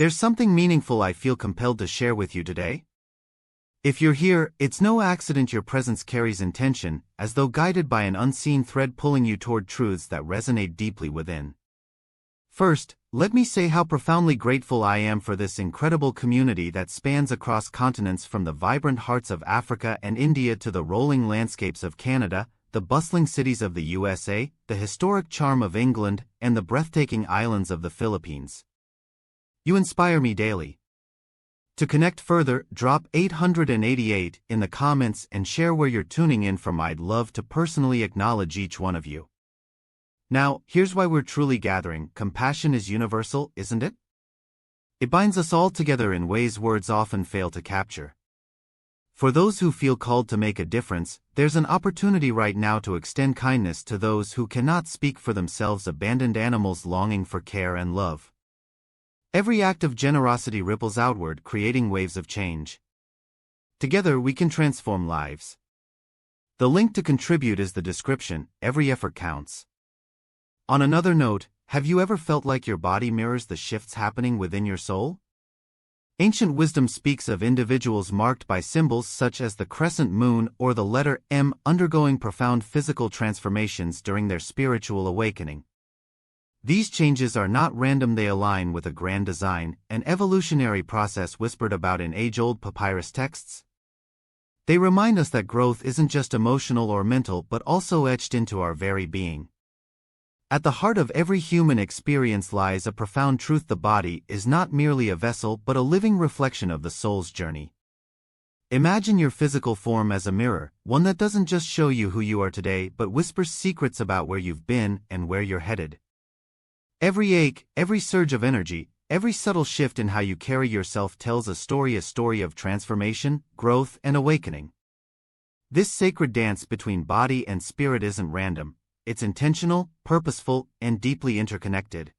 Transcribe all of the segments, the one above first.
There's something meaningful I feel compelled to share with you today. If you're here, it's no accident your presence carries intention, as though guided by an unseen thread pulling you toward truths that resonate deeply within. First, let me say how profoundly grateful I am for this incredible community that spans across continents, from the vibrant hearts of Africa and India to the rolling landscapes of Canada, the bustling cities of the USA, the historic charm of England, and the breathtaking islands of the Philippines. You inspire me daily. To connect further, drop 888 in the comments and share where you're tuning in from. I'd love to personally acknowledge each one of you. Now, here's why we're truly gathering. Compassion is universal, isn't it? It binds us all together in ways words often fail to capture. For those who feel called to make a difference, there's an opportunity right now to extend kindness to those who cannot speak for themselves, abandoned animals longing for care and love. Every act of generosity ripples outward, creating waves of change. Together we can transform lives. The link to contribute is the description. Every effort counts. On another note, have you ever felt like your body mirrors the shifts happening within your soul? Ancient wisdom speaks of individuals marked by symbols such as the crescent moon or the letter M undergoing profound physical transformations during their spiritual awakening. These changes are not random, they align with a grand design, an evolutionary process whispered about in age-old papyrus texts. They remind us that growth isn't just emotional or mental but also etched into our very being. At the heart of every human experience lies a profound truth: the body is not merely a vessel but a living reflection of the soul's journey. Imagine your physical form as a mirror, one that doesn't just show you who you are today but whispers secrets about where you've been and where you're headed. Every ache, every surge of energy, every subtle shift in how you carry yourself tells a story of transformation, growth, and awakening. This sacred dance between body and spirit isn't random. It's intentional, purposeful, and deeply interconnected.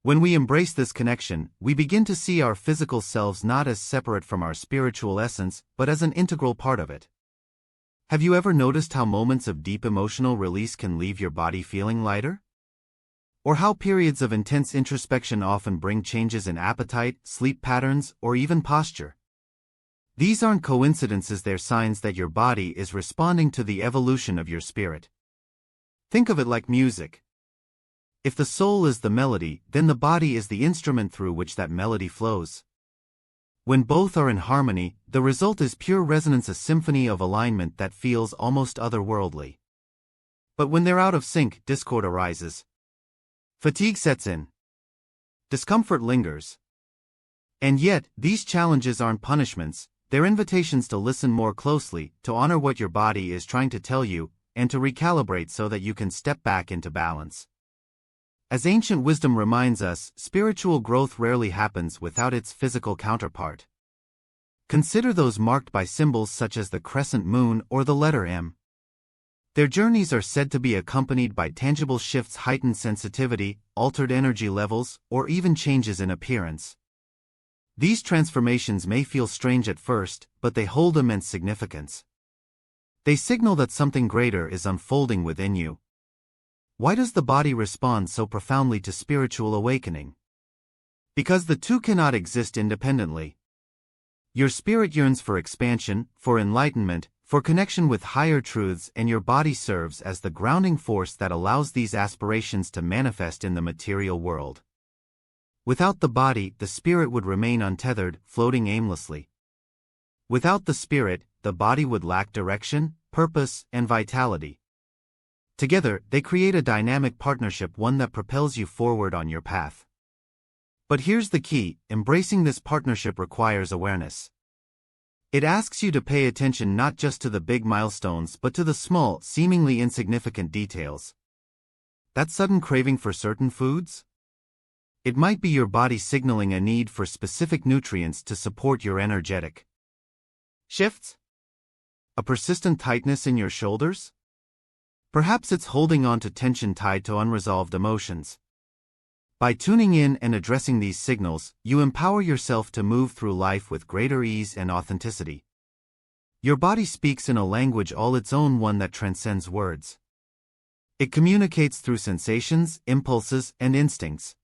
When we embrace this connection, we begin to see our physical selves not as separate from our spiritual essence, but as an integral part of it. Have you ever noticed how moments of deep emotional release can leave your body feeling lighter? Or how periods of intense introspection often bring changes in appetite, sleep patterns, or even posture? These aren't coincidences, they're signs that your body is responding to the evolution of your spirit. Think of it like music. If the soul is the melody, then the body is the instrument through which that melody flows. When both are in harmony, the result is pure resonance, a symphony of alignment that feels almost otherworldly. But when they're out of sync, discord arises. Fatigue sets in. Discomfort lingers. And yet, these challenges aren't punishments, they're invitations to listen more closely, to honor what your body is trying to tell you, and to recalibrate so that you can step back into balance. As ancient wisdom reminds us, spiritual growth rarely happens without its physical counterpart. Consider those marked by symbols such as the crescent moon or the letter M. Their journeys are said to be accompanied by tangible shifts, heightened sensitivity, altered energy levels, or even changes in appearance. These transformations may feel strange at first, but they hold immense significance. They signal that something greater is unfolding within you. Why does the body respond so profoundly to spiritual awakening? Because the two cannot exist independently. Your spirit yearns for expansion, for enlightenment, for connection with higher truths, and your body serves as the grounding force that allows these aspirations to manifest in the material world. Without the body, the spirit would remain untethered, floating aimlessly. Without the spirit, the body would lack direction, purpose, and vitality. Together, they create a dynamic partnership, one that propels you forward on your path. But here's the key: embracing this partnership requires awareness. It asks you to pay attention not just to the big milestones but to the small, seemingly insignificant details. That sudden craving for certain foods? It might be your body signaling a need for specific nutrients to support your energetic shifts? A persistent tightness in your shoulders? Perhaps it's holding on to tension tied to unresolved emotions. By tuning in and addressing these signals, you empower yourself to move through life with greater ease and authenticity. Your body speaks in a language all its own, one that transcends words. It communicates through sensations, impulses, and instincts.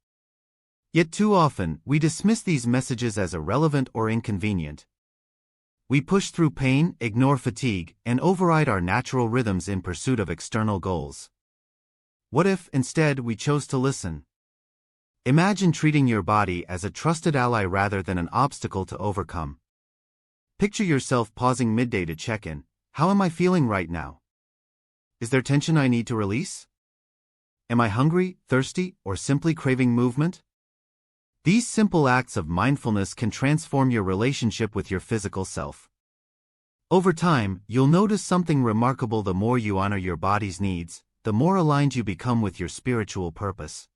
Yet too often, we dismiss these messages as irrelevant or inconvenient. We push through pain, ignore fatigue, and override our natural rhythms in pursuit of external goals. What if, instead, we chose to listen? Imagine treating your body as a trusted ally rather than an obstacle to overcome. Picture yourself pausing midday to check in. How am I feeling right now? Is there tension I need to release? Am I hungry, thirsty, or simply craving movement? These simple acts of mindfulness can transform your relationship with your physical self. Over time, you'll notice something remarkable. The more you honor your body's needs, the more aligned you become with your spiritual purpose.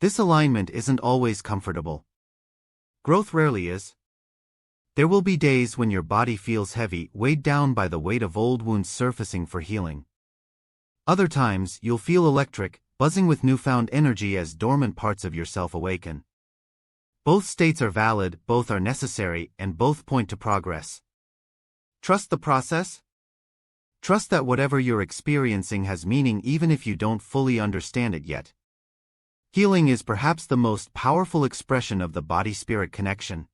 This alignment isn't always comfortable. Growth rarely is. There will be days when your body feels heavy, weighed down by the weight of old wounds surfacing for healing. Other times, you'll feel electric, buzzing with newfound energy as dormant parts of yourself awaken. Both states are valid, both are necessary, and both point to progress. Trust the process. Trust that whatever you're experiencing has meaning even if you don't fully understand it yet. Healing is perhaps the most powerful expression of the body-spirit connection.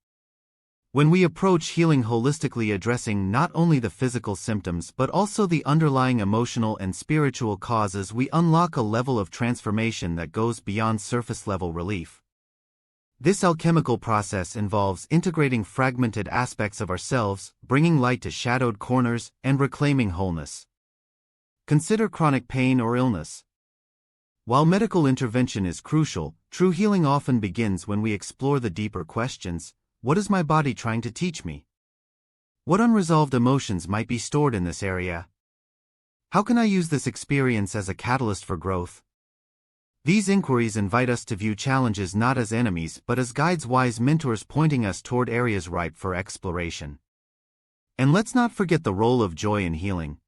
When we approach healing holistically, addressing not only the physical symptoms but also the underlying emotional and spiritual causes, we unlock a level of transformation that goes beyond surface-level relief. This alchemical process involves integrating fragmented aspects of ourselves, bringing light to shadowed corners, and reclaiming wholeness. Consider chronic pain or illness. While medical intervention is crucial, true healing often begins when we explore the deeper questions. What is my body trying to teach me? What unresolved emotions might be stored in this area? How can I use this experience as a catalyst for growth? These inquiries invite us to view challenges not as enemies but as guides, wise mentors pointing us toward areas ripe for exploration. And let's not forget the role of joy in healing.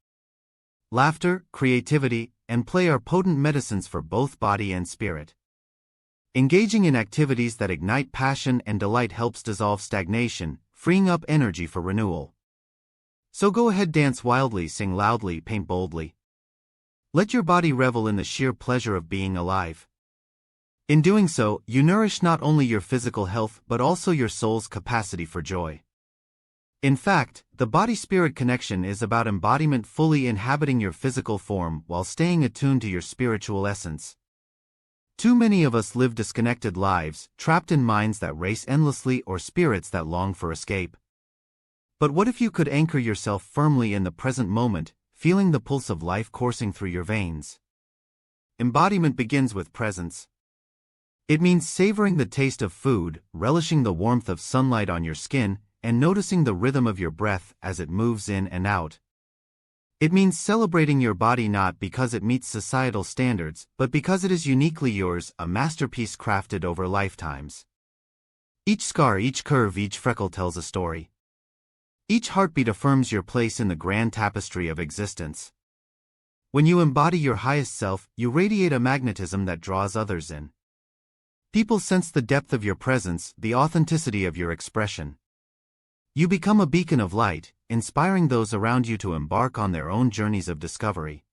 Laughter, creativity, and play are potent medicines for both body and spirit. Engaging in activities that ignite passion and delight helps dissolve stagnation, freeing up energy for renewal. So go ahead, dance wildly, sing loudly, paint boldly. Let your body revel in the sheer pleasure of being alive. In doing so, you nourish not only your physical health but also your soul's capacity for joy. In fact, the body-spirit connection is about embodiment, fully inhabiting your physical form while staying attuned to your spiritual essence. Too many of us live disconnected lives, trapped in minds that race endlessly or spirits that long for escape. But what if you could anchor yourself firmly in the present moment, feeling the pulse of life coursing through your veins? Embodiment begins with presence. It means savoring the taste of food, relishing the warmth of sunlight on your skin, and noticing the rhythm of your breath as it moves in and out. It means celebrating your body not because it meets societal standards, but because it is uniquely yours, a masterpiece crafted over lifetimes. Each scar, each curve, each freckle tells a story. Each heartbeat affirms your place in the grand tapestry of existence. When you embody your highest self, you radiate a magnetism that draws others in. People sense the depth of your presence, the authenticity of your expression. You become a beacon of light, inspiring those around you to embark on their own journeys of discovery.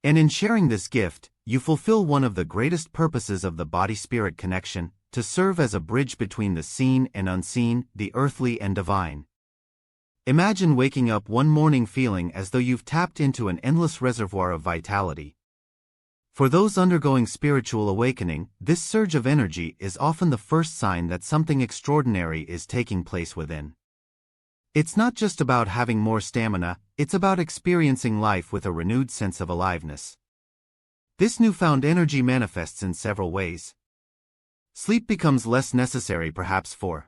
And in sharing this gift, you fulfill one of the greatest purposes of the body-spirit connection, to serve as a bridge between the seen and unseen, the earthly and divine. Imagine waking up one morning feeling as though you've tapped into an endless reservoir of vitality. For those undergoing spiritual awakening, this surge of energy is often the first sign that something extraordinary is taking place within. It's not just about having more stamina, it's about experiencing life with a renewed sense of aliveness. This newfound energy manifests in several ways. Sleep becomes less necessary, perhaps 4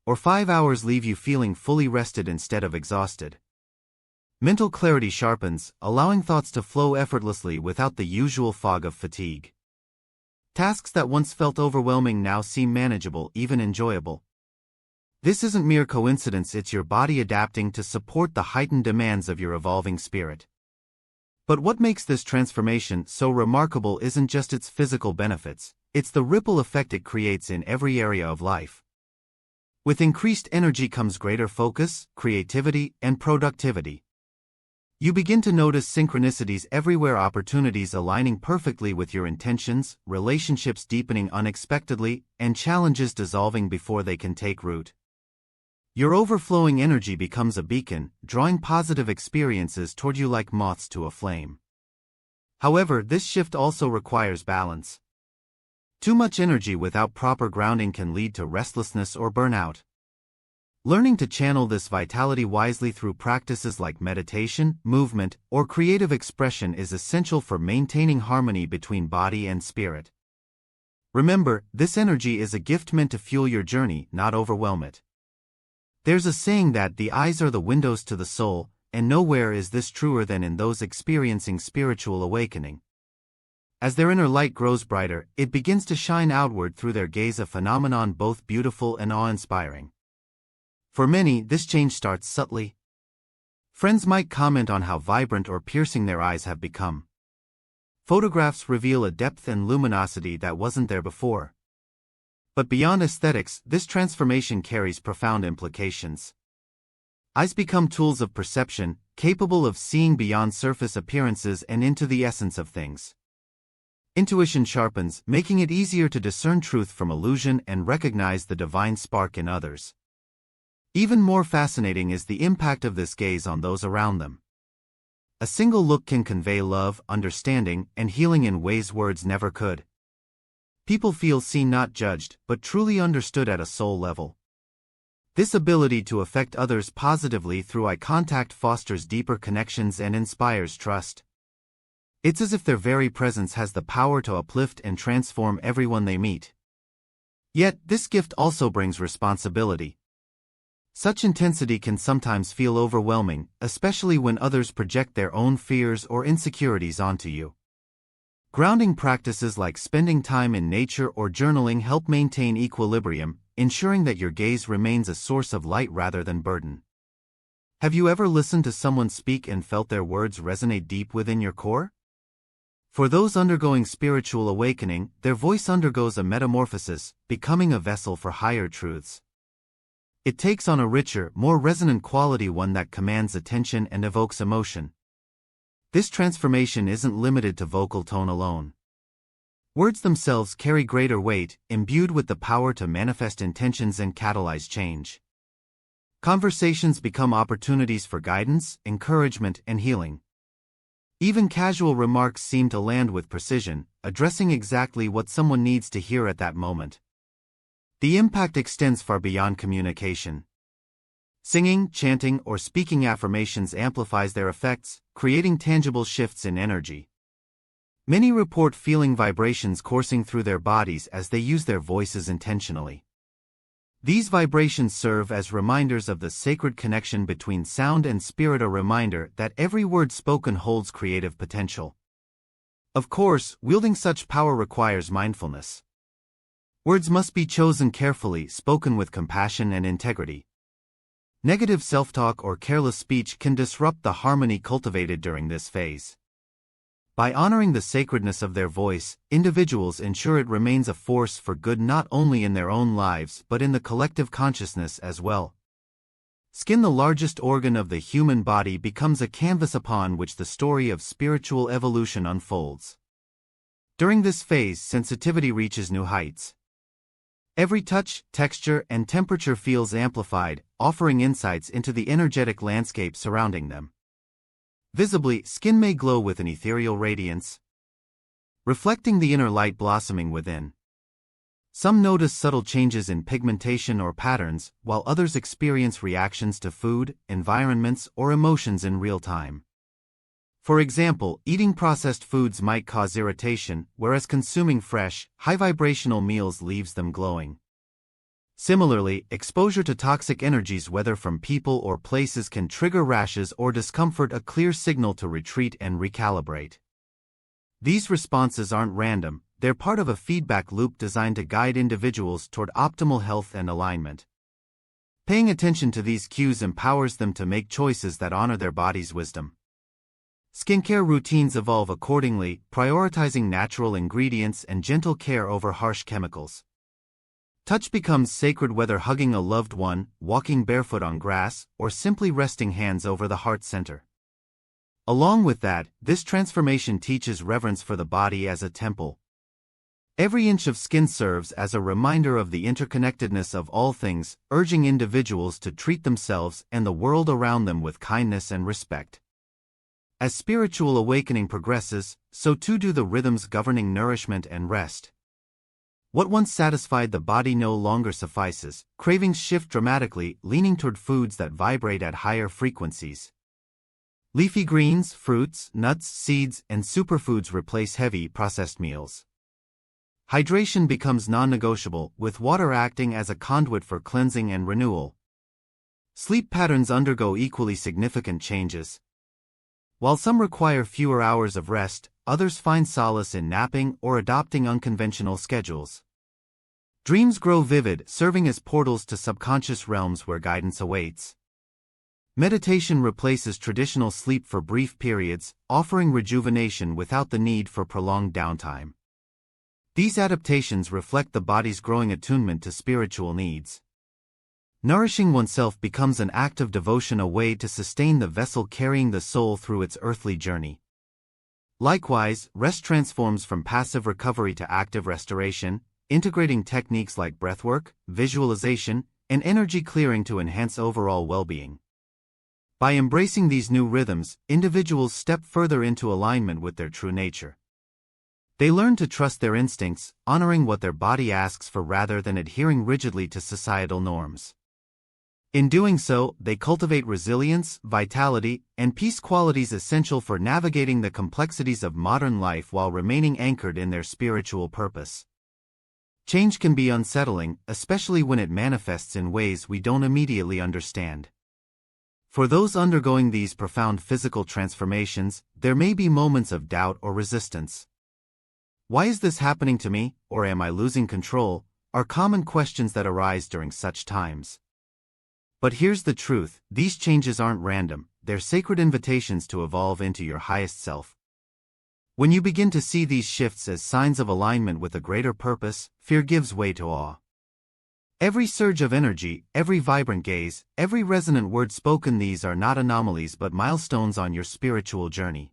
or 5 hours leave you feeling fully rested instead of exhausted. Mental clarity sharpens, allowing thoughts to flow effortlessly without the usual fog of fatigue. Tasks that once felt overwhelming now seem manageable, even enjoyable. This isn't mere coincidence, it's your body adapting to support the heightened demands of your evolving spirit. But what makes this transformation so remarkable isn't just its physical benefits, it's the ripple effect it creates in every area of life. With increased energy comes greater focus, creativity, and productivity. You begin to notice synchronicities everywhere, opportunities aligning perfectly with your intentions, relationships deepening unexpectedly, and challenges dissolving before they can take root. Your overflowing energy becomes a beacon, drawing positive experiences toward you like moths to a flame. However, this shift also requires balance. Too much energy without proper grounding can lead to restlessness or burnout. Learning to channel this vitality wisely through practices like meditation, movement, or creative expression is essential for maintaining harmony between body and spirit. Remember, this energy is a gift meant to fuel your journey, not overwhelm it. There's a saying that the eyes are the windows to the soul, and nowhere is this truer than in those experiencing spiritual awakening. As their inner light grows brighter, it begins to shine outward through their gaze, a phenomenon both beautiful and awe-inspiring. For many, this change starts subtly. Friends might comment on how vibrant or piercing their eyes have become. Photographs reveal a depth and luminosity that wasn't there before. But beyond aesthetics, this transformation carries profound implications. Eyes become tools of perception, capable of seeing beyond surface appearances and into the essence of things. Intuition sharpens, making it easier to discern truth from illusion and recognize the divine spark in others. Even more fascinating is the impact of this gaze on those around them. A single look can convey love, understanding, and healing in ways words never could. People feel seen, not judged, but truly understood at a soul level. This ability to affect others positively through eye contact fosters deeper connections and inspires trust. It's as if their very presence has the power to uplift and transform everyone they meet. Yet, this gift also brings responsibility. Such intensity can sometimes feel overwhelming, especially when others project their own fears or insecurities onto you. Grounding practices like spending time in nature or journaling help maintain equilibrium, ensuring that your gaze remains a source of light rather than burden. Have you ever listened to someone speak and felt their words resonate deep within your core? For those undergoing spiritual awakening, their voice undergoes a metamorphosis, becoming a vessel for higher truths. It takes on a richer, more resonant quality, one that commands attention and evokes emotion. This transformation isn't limited to vocal tone alone. Words themselves carry greater weight, imbued with the power to manifest intentions and catalyze change. Conversations become opportunities for guidance, encouragement, and healing. Even casual remarks seem to land with precision, addressing exactly what someone needs to hear at that moment. The impact extends far beyond communication. Singing, chanting, or speaking affirmations amplifies their effects, creating tangible shifts in energy. Many report feeling vibrations coursing through their bodies as they use their voices intentionally. These vibrations serve as reminders of the sacred connection between sound and spirit, a reminder that every word spoken holds creative potential. Of course, wielding such power requires mindfulness. Words must be chosen carefully, spoken with compassion and integrity. Negative self-talk or careless speech can disrupt the harmony cultivated during this phase. By honoring the sacredness of their voice, individuals ensure it remains a force for good not only in their own lives but in the collective consciousness as well. Skin, the largest organ of the human body, becomes a canvas upon which the story of spiritual evolution unfolds. During this phase, sensitivity reaches new heights. Every touch, texture, and temperature feels amplified, offering insights into the energetic landscape surrounding them. Visibly, skin may glow with an ethereal radiance, reflecting the inner light blossoming within. Some notice subtle changes in pigmentation or patterns, while others experience reactions to food, environments, or emotions in real time. For example, eating processed foods might cause irritation, whereas consuming fresh, high-vibrational meals leaves them glowing. Similarly, exposure to toxic energies, whether from people or places, can trigger rashes or discomfort, a clear signal to retreat and recalibrate. These responses aren't random, they're part of a feedback loop designed to guide individuals toward optimal health and alignment. Paying attention to these cues empowers them to make choices that honor their body's wisdom. Skincare routines evolve accordingly, prioritizing natural ingredients and gentle care over harsh chemicals. Touch becomes sacred, whether hugging a loved one, walking barefoot on grass, or simply resting hands over the heart center. Along with that, this transformation teaches reverence for the body as a temple. Every inch of skin serves as a reminder of the interconnectedness of all things, urging individuals to treat themselves and the world around them with kindness and respect. As spiritual awakening progresses, so too do the rhythms governing nourishment and rest. What once satisfied the body no longer suffices, cravings shift dramatically, leaning toward foods that vibrate at higher frequencies. Leafy greens, fruits, nuts, seeds, and superfoods replace heavy, processed meals. Hydration becomes non-negotiable, with water acting as a conduit for cleansing and renewal. Sleep patterns undergo equally significant changes. While some require fewer hours of rest, others find solace in napping or adopting unconventional schedules. Dreams grow vivid, serving as portals to subconscious realms where guidance awaits. Meditation replaces traditional sleep for brief periods, offering rejuvenation without the need for prolonged downtime. These adaptations reflect the body's growing attunement to spiritual needs. Nourishing oneself becomes an act of devotion, a way to sustain the vessel carrying the soul through its earthly journey. Likewise, rest transforms from passive recovery to active restoration, integrating techniques like breathwork, visualization, and energy clearing to enhance overall well-being. By embracing these new rhythms, individuals step further into alignment with their true nature. They learn to trust their instincts, honoring what their body asks for rather than adhering rigidly to societal norms. In doing so, they cultivate resilience, vitality, and peace, qualities essential for navigating the complexities of modern life while remaining anchored in their spiritual purpose. Change can be unsettling, especially when it manifests in ways we don't immediately understand. For those undergoing these profound physical transformations, there may be moments of doubt or resistance. Why is this happening to me, or am I losing control, are common questions that arise during such times. But here's the truth: these changes aren't random, they're sacred invitations to evolve into your highest self. When you begin to see these shifts as signs of alignment with a greater purpose, fear gives way to awe. Every surge of energy, every vibrant gaze, every resonant word spoken, these are not anomalies but milestones on your spiritual journey.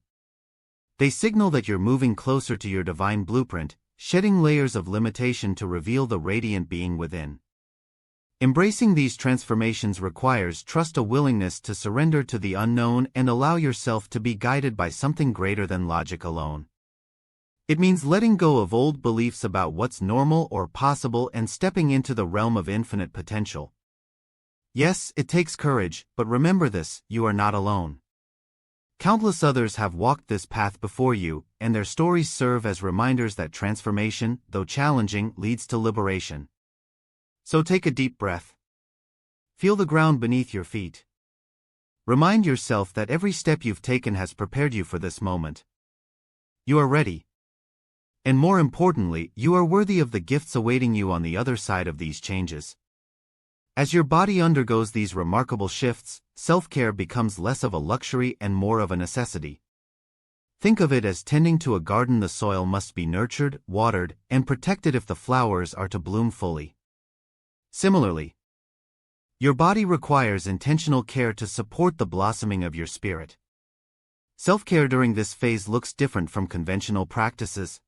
They signal that you're moving closer to your divine blueprint, shedding layers of limitation to reveal the radiant being within. Embracing these transformations requires trust, a willingness to surrender to the unknown and allow yourself to be guided by something greater than logic alone. It means letting go of old beliefs about what's normal or possible and stepping into the realm of infinite potential. Yes, it takes courage, but remember this: you are not alone. Countless others have walked this path before you, and their stories serve as reminders that transformation, though challenging, leads to liberation. So take a deep breath. Feel the ground beneath your feet. Remind yourself that every step you've taken has prepared you for this moment. You are ready. And more importantly, you are worthy of the gifts awaiting you on the other side of these changes. As your body undergoes these remarkable shifts, self-care becomes less of a luxury and more of a necessity. Think of it as tending to a garden. The soil must be nurtured, watered, and protected if the flowers are to bloom fully. Similarly, your body requires intentional care to support the blossoming of your spirit. Self-care during this phase looks different from conventional practices.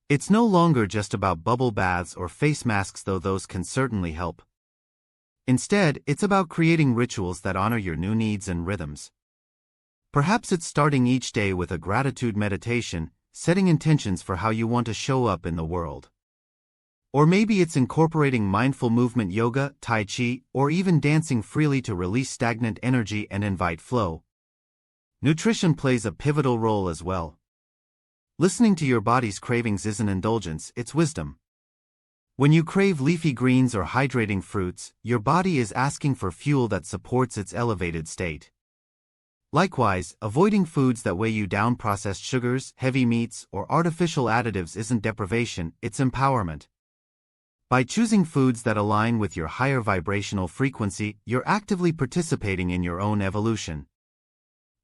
It's no longer just about bubble baths or face masks, though those can certainly help. Instead, it's about creating rituals that honor your new needs and rhythms. Perhaps it's starting each day with a gratitude meditation, setting intentions for how you want to show up in the world. Or maybe it's incorporating mindful movement, yoga, tai chi, or even dancing freely to release stagnant energy and invite flow. Nutrition plays a pivotal role as well. Listening to your body's cravings isn't indulgence, it's wisdom. When you crave leafy greens or hydrating fruits, your body is asking for fuel that supports its elevated state. Likewise, avoiding foods that weigh you down, processed sugars, heavy meats, or artificial additives, isn't deprivation, it's empowerment. By choosing foods that align with your higher vibrational frequency, you're actively participating in your own evolution.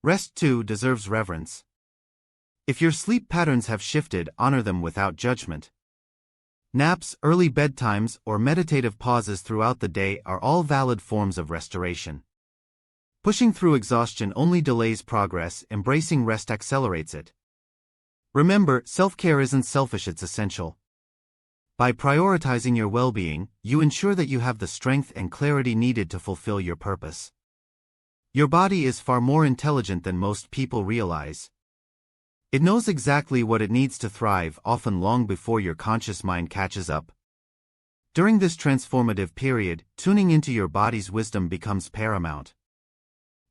Rest, too, deserves reverence. If your sleep patterns have shifted, honor them without judgment. Naps, early bedtimes, or meditative pauses throughout the day are all valid forms of restoration. Pushing through exhaustion only delays progress, embracing rest accelerates it. Remember, self-care isn't selfish, it's essential. By prioritizing your well-being, you ensure that you have the strength and clarity needed to fulfill your purpose. Your body is far more intelligent than most people realize. It knows exactly what it needs to thrive, often long before your conscious mind catches up. During this transformative period, tuning into your body's wisdom becomes paramount.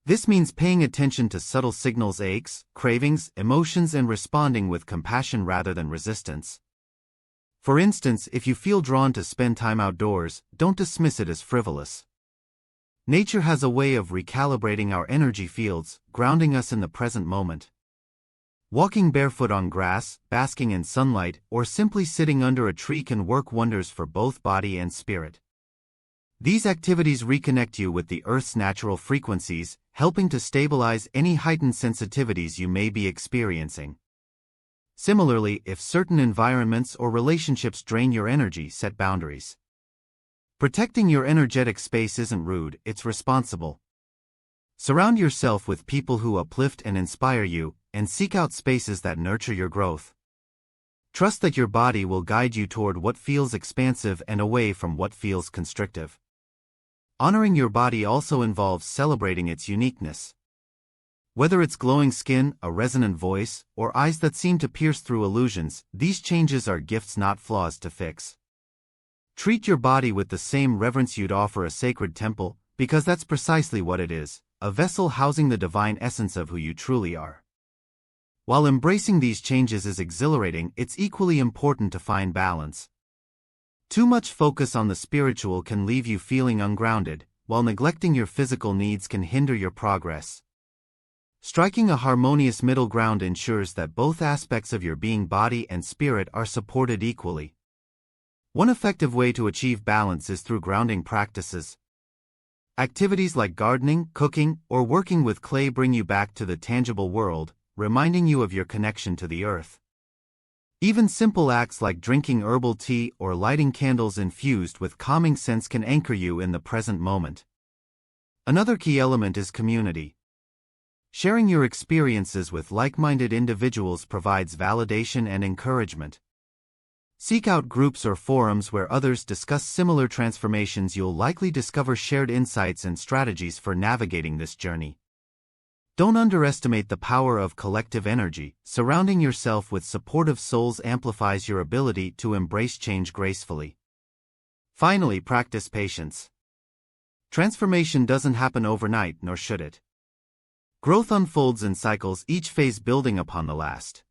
This means paying attention to subtle signals, aches, cravings, emotions, and responding with compassion rather than resistance. For instance, if you feel drawn to spend time outdoors, don't dismiss it as frivolous. Nature has a way of recalibrating our energy fields, grounding us in the present moment. Walking barefoot on grass, basking in sunlight, or simply sitting under a tree can work wonders for both body and spirit. These activities reconnect you with the Earth's natural frequencies, helping to stabilize any heightened sensitivities you may be experiencing. Similarly, if certain environments or relationships drain your energy, set boundaries. Protecting your energetic space isn't rude, it's responsible. Surround yourself with people who uplift and inspire you, and seek out spaces that nurture your growth. Trust that your body will guide you toward what feels expansive and away from what feels constrictive. Honoring your body also involves celebrating its uniqueness. Whether it's glowing skin, a resonant voice, or eyes that seem to pierce through illusions, these changes are gifts, not flaws to fix. Treat your body with the same reverence you'd offer a sacred temple, because that's precisely what it is, a vessel housing the divine essence of who you truly are. While embracing these changes is exhilarating, it's equally important to find balance. Too much focus on the spiritual can leave you feeling ungrounded, while neglecting your physical needs can hinder your progress. Striking a harmonious middle ground ensures that both aspects of your being, body and spirit, are supported equally. One effective way to achieve balance is through grounding practices. Activities like gardening, cooking, or working with clay bring you back to the tangible world, reminding you of your connection to the earth. Even simple acts like drinking herbal tea or lighting candles infused with calming scents can anchor you in the present moment. Another key element is community. Sharing your experiences with like-minded individuals provides validation and encouragement. Seek out groups or forums where others discuss similar transformations. You'll likely discover shared insights and strategies for navigating this journey. Don't underestimate the power of collective energy. Surrounding yourself with supportive souls amplifies your ability to embrace change gracefully. Finally, practice patience. Transformation doesn't happen overnight, nor should it. Growth unfolds in cycles, each phase building upon the last.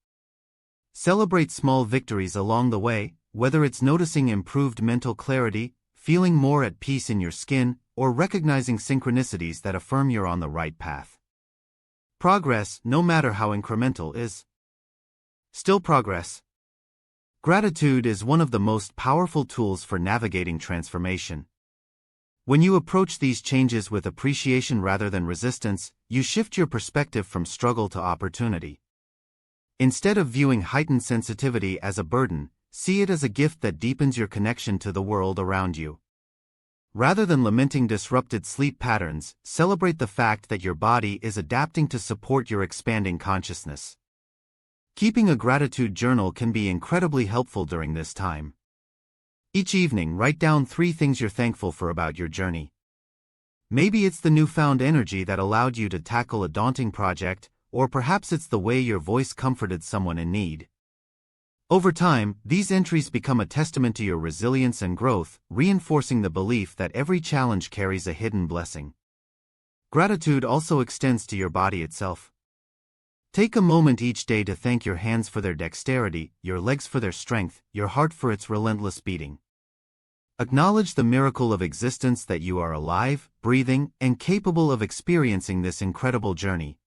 Celebrate small victories along the way, whether it's noticing improved mental clarity, feeling more at peace in your skin, or recognizing synchronicities that affirm you're on the right path. Progress, no matter how incremental, is still progress. Gratitude is one of the most powerful tools for navigating transformation. When you approach these changes with appreciation rather than resistance, you shift your perspective from struggle to opportunity. Instead of viewing heightened sensitivity as a burden, see it as a gift that deepens your connection to the world around you. Rather than lamenting disrupted sleep patterns, celebrate the fact that your body is adapting to support your expanding consciousness. Keeping a gratitude journal can be incredibly helpful during this time. Each evening, write down 3 things you're thankful for about your journey. Maybe it's the newfound energy that allowed you to tackle a daunting project, or perhaps it's the way your voice comforted someone in need. Over time, these entries become a testament to your resilience and growth, reinforcing the belief that every challenge carries a hidden blessing. Gratitude also extends to your body itself. Take a moment each day to thank your hands for their dexterity, your legs for their strength, your heart for its relentless beating. Acknowledge the miracle of existence, that you are alive, breathing, and capable of experiencing this incredible journey.